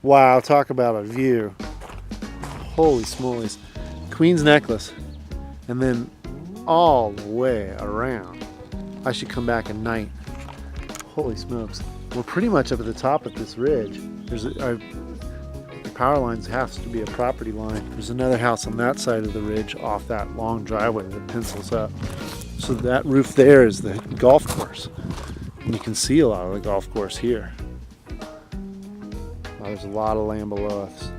Wow, talk about a view. Holy smolies. Queen's Necklace. And then all the way around. I should come back at night. Holy smokes. We're pretty much up at the top of this ridge. The power lines has to be a property line. There's another house on that side of the ridge off that long driveway that pencils up. So that roof there is the golf course. And you can see a lot of the golf course here. Oh, there's a lot of land below us.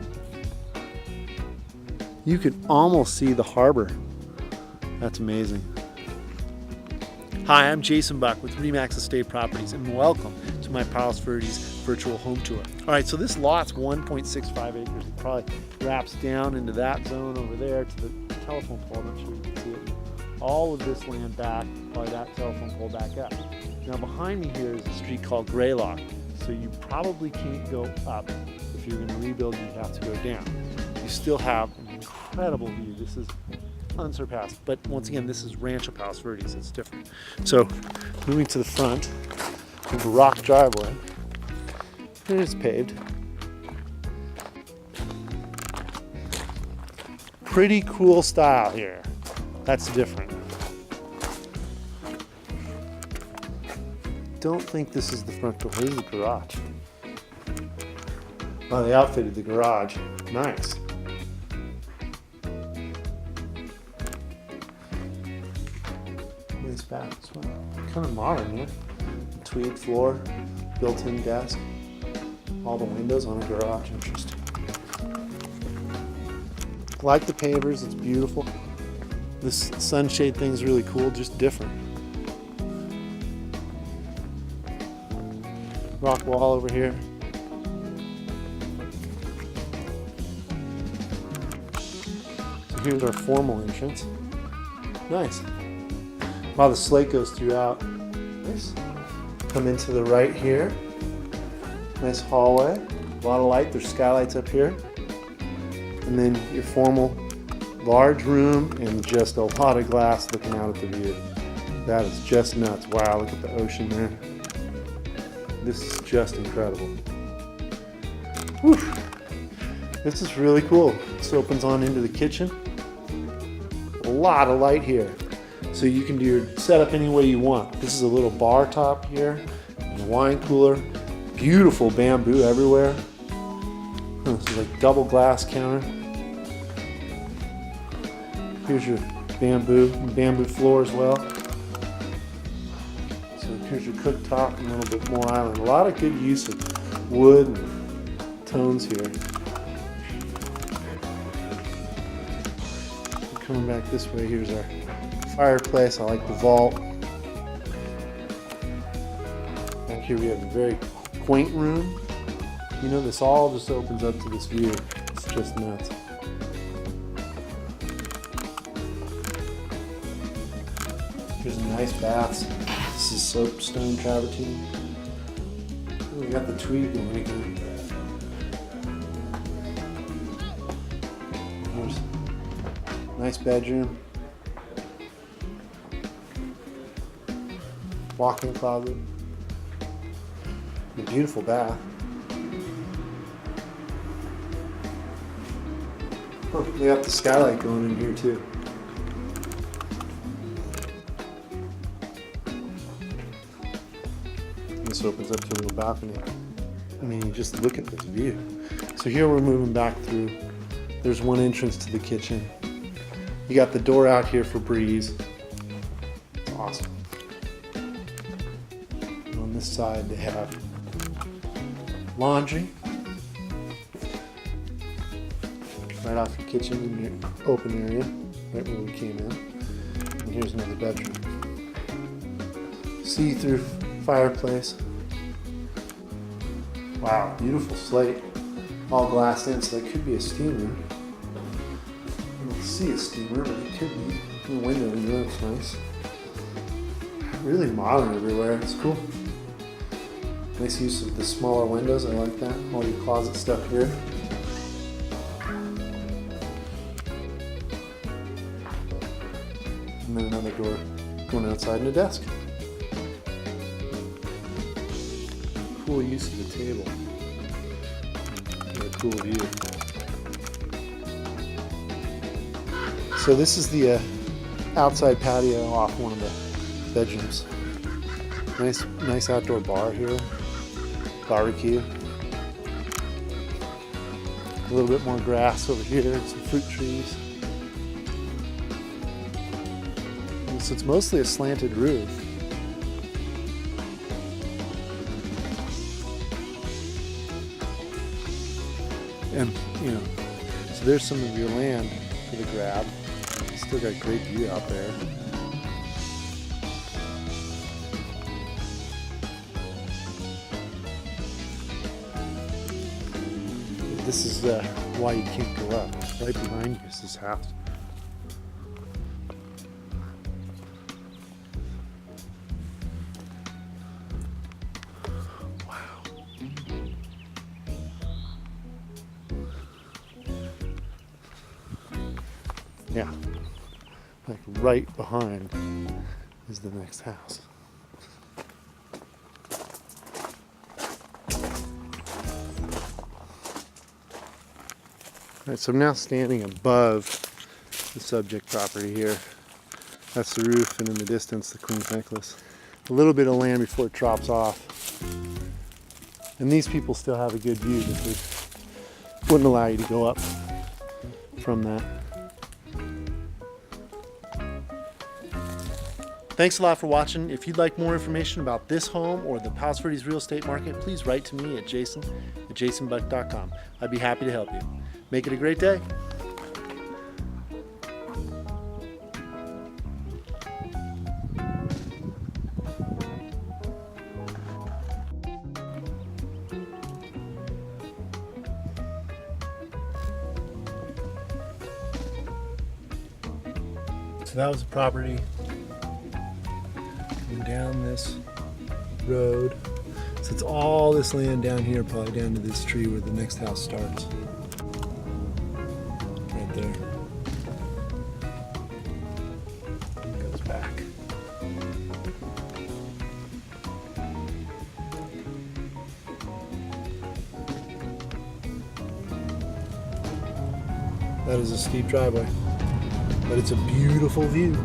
You can almost see the harbor. That's amazing. Hi, I'm Jason Buck with Remax Estate Properties, and welcome to my Palos Verdes virtual home tour. All right, so this lot's 1.65 acres. It probably wraps down into that zone over there to the telephone pole. I'm not sure you can see it. All of this land back, probably that telephone pole back up. Now behind me here is a street called Greylock, so you probably can't go up. If you're going to rebuild, you have to go down. You still have an incredible view. This is unsurpassed, but once again, this is Rancho Palos Verdes. It's different. So moving to the front of the rock driveway, it is paved. Pretty cool style here. That's different. Don't think this is the front door. This is the garage. Oh, they outfitted the garage. Nice. Nice bath as well. Kind of modern, yeah? Tweed floor, built-in desk, all the windows on a garage. Interesting. Like the pavers, it's beautiful. This sunshade thing's really cool, just different. Rock wall over here. So here's our formal entrance. Nice. Wow, the slate goes throughout. Nice. Come into the right here. Nice hallway. A lot of light. There's skylights up here. And then your formal large room and just a lot of glass looking out at the view. That is just nuts. Wow, look at the ocean there. This is just incredible. Whew. This is really cool. This opens on into the kitchen. A lot of light here. So you can do your setup any way you want. This is a little bar top here, and a wine cooler. Beautiful bamboo everywhere. This is like double glass counter. Here's your bamboo floor as well. So here's your cooktop and a little bit more island. A lot of good use of wood and tones here. Coming back this way, here's our fireplace. I like the vault. Back here we have a very quaint room. You know, this all just opens up to this view. It's just nuts. Here's a nice bath. This is soapstone travertine. We got the tweed going again. Here's a nice bedroom. Walk-in closet. A beautiful bath. Oh, they got the skylight going in here too. This opens up to a little balcony. I mean, you just look at this view. So here we're moving back through. There's one entrance to the kitchen. You got the door out here for breeze. It's awesome. And on this side they have laundry. Right off your kitchen in your open area, right where we came in. And here's another bedroom. See-through fireplace. Wow, beautiful slate. All glassed in, so that could be a steamer. I don't see a steamer, but it could be. The window in there looks nice. Really modern everywhere. It's cool. Nice use of the smaller windows. I like that. All your closet stuff here. And then another door going outside and a desk. Cool use of the table. cool view. So this is the outside patio off one of the bedrooms. Nice outdoor bar here. Barbecue. A little bit more grass over here, some fruit trees. And so it's mostly a slanted roof. And, you know, so there's some of your land for the grab. Still got a great view out there. This is why you can't go up. Right behind you is this house. Wow. Yeah. Like right behind is the next house. All right, so I'm now standing above the subject property here. That's the roof, and in the distance, the Queen's Necklace. A little bit of land before it drops off. And these people still have a good view, but they wouldn't allow you to go up from that. Thanks a lot for watching. If you'd like more information about this home or the Palos Verdes real estate market, please write to me at jason@jasonbuck.com. I'd be happy to help you. Make it a great day. So that was the property. Coming down this road. So it's all this land down here, probably down to this tree where the next house starts. Right there. It goes back. That is a steep driveway, but it's a beautiful view.